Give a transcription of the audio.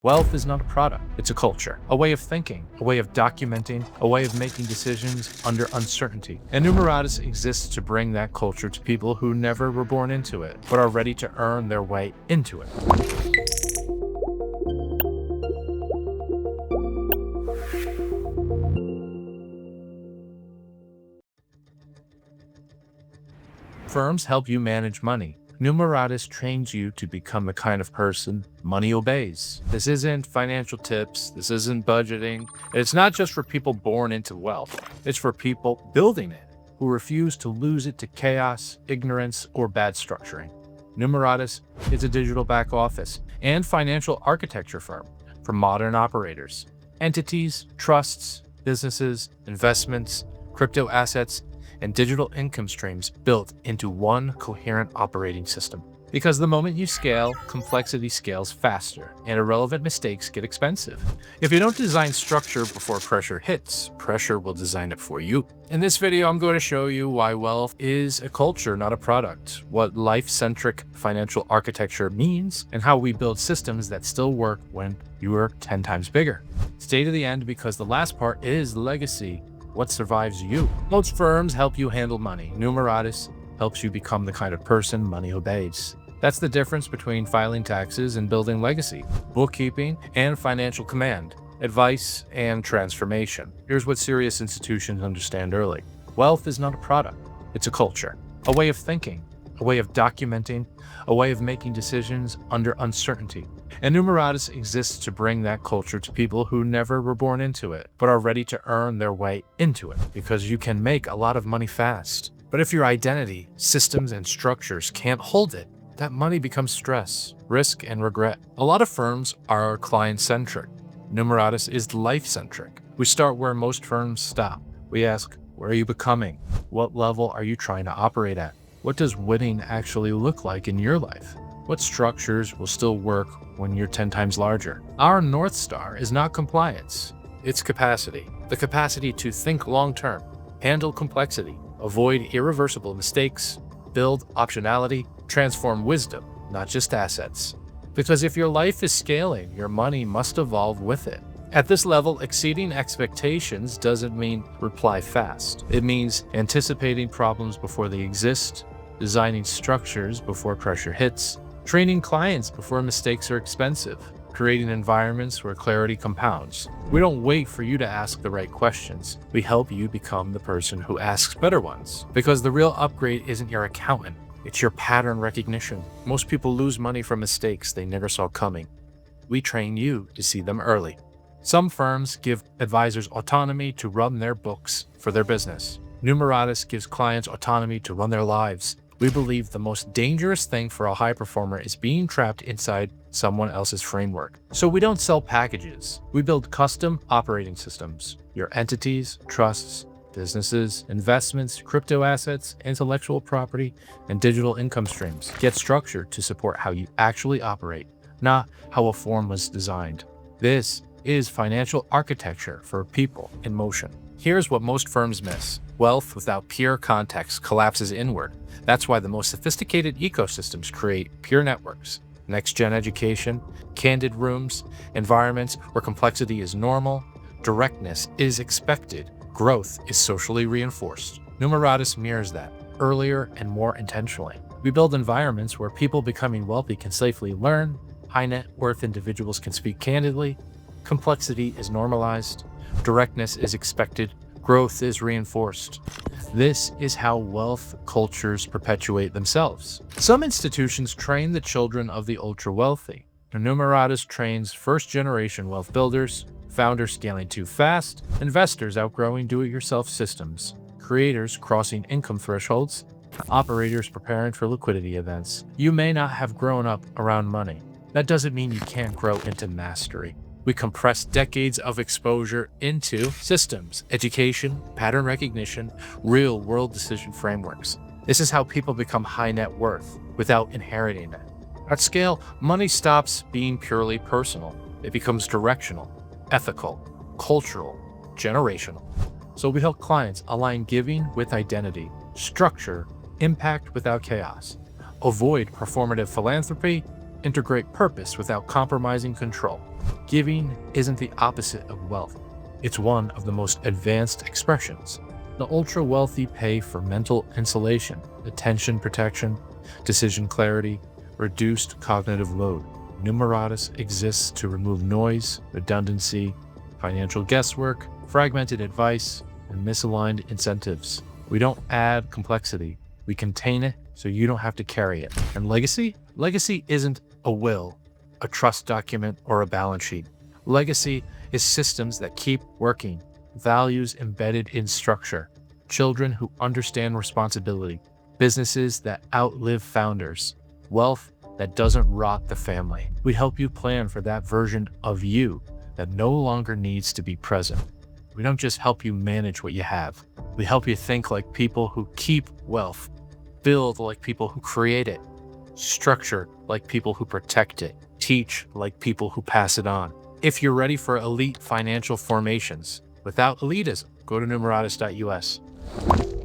Wealth is not a product, it's a culture, a way of thinking, a way of documenting, a way of making decisions under uncertainty. And Numeratus exists to bring that culture to people who never were born into it, but are ready to earn their way into it. Firms help you manage money. Numeratus trains you to become the kind of person money obeys. This isn't financial tips, this isn't budgeting. It's not just for people born into wealth. It's for people building it who refuse to lose it to chaos, ignorance, or bad structuring. Numeratus is a digital back office and financial architecture firm for modern operators. Entities, trusts, businesses, investments, crypto assets, and digital income streams built into one coherent operating system. Because the moment you scale, complexity scales faster, and irrelevant mistakes get expensive. If you don't design structure before pressure hits, pressure will design it for you. In this video, I'm going to show you why wealth is a culture, not a product, what life-centric financial architecture means, and how we build systems that still work when you are 10 times bigger. Stay to the end because the last part is legacy. What survives you? Most firms help you handle money. Numeratus helps you become the kind of person money obeys. That's the difference between filing taxes and building legacy, bookkeeping and financial command, advice and transformation. Here's what serious institutions understand early. Wealth is not a product, it's a culture, a way of thinking, a way of documenting, a way of making decisions under uncertainty. And Numeratus exists to bring that culture to people who never were born into it, but are ready to earn their way into it, because you can make a lot of money fast. But if your identity, systems, and structures can't hold it, that money becomes stress, risk, and regret. A lot of firms are client-centric. Numeratus is life-centric. We start where most firms stop. We ask, where are you becoming? What level are you trying to operate at? What does winning actually look like in your life? What structures will still work when you're 10 times larger? Our North Star is not compliance, it's capacity. The capacity to think long-term, handle complexity, avoid irreversible mistakes, build optionality, transform wisdom, not just assets. Because if your life is scaling, your money must evolve with it. At this level, exceeding expectations doesn't mean reply fast. It means anticipating problems before they exist, designing structures before pressure hits, training clients before mistakes are expensive, creating environments where clarity compounds. We don't wait for you to ask the right questions. We help you become the person who asks better ones. Because the real upgrade isn't your accountant, it's your pattern recognition. Most people lose money from mistakes they never saw coming. We train you to see them early. Some firms give advisors autonomy to run their books for their business. Numeratus gives clients autonomy to run their lives. We believe the most dangerous thing for a high performer is being trapped inside someone else's framework. So we don't sell packages. We build custom operating systems. Your entities, trusts, businesses, investments, crypto assets, intellectual property, and digital income streams get structured to support how you actually operate, not how a form was designed. This is financial architecture for people in motion. Here's what most firms miss. Wealth without peer context collapses inward. That's why the most sophisticated ecosystems create peer networks, next-gen education, candid rooms, environments where complexity is normal, directness is expected, growth is socially reinforced. Numeratus mirrors that, earlier and more intentionally. We build environments where people becoming wealthy can safely learn, high net worth individuals can speak candidly, complexity is normalized, directness is expected, growth is reinforced. This is how wealth cultures perpetuate themselves. Some institutions train the children of the ultra-wealthy. Numeratus trains first-generation wealth builders, founders scaling too fast, investors outgrowing do-it-yourself systems, creators crossing income thresholds, operators preparing for liquidity events. You may not have grown up around money. That doesn't mean you can't grow into mastery. We compress decades of exposure into systems, education, pattern recognition, real-world decision frameworks. This is how people become high net worth without inheriting it. At scale, money stops being purely personal. It becomes directional, ethical, cultural, generational. So we help clients align giving with identity, structure, impact without chaos, avoid performative philanthropy, integrate purpose without compromising control. Giving isn't the opposite of wealth. It's one of the most advanced expressions. The ultra-wealthy pay for mental insulation, attention protection, decision clarity, reduced cognitive load. Numeratus exists to remove noise, redundancy, financial guesswork, fragmented advice, and misaligned incentives. We don't add complexity. We contain it so you don't have to carry it. And legacy? Legacy isn't a will, a trust document, or a balance sheet. Legacy is systems that keep working, values embedded in structure, children who understand responsibility, businesses that outlive founders, wealth that doesn't rot the family. We help you plan for that version of you that no longer needs to be present. We don't just help you manage what you have. We help you think like people who keep wealth, build like people who create it, structure like people who protect it, teach like people who pass it on. If you're ready for elite financial formations without elitism, go to numeratus.us.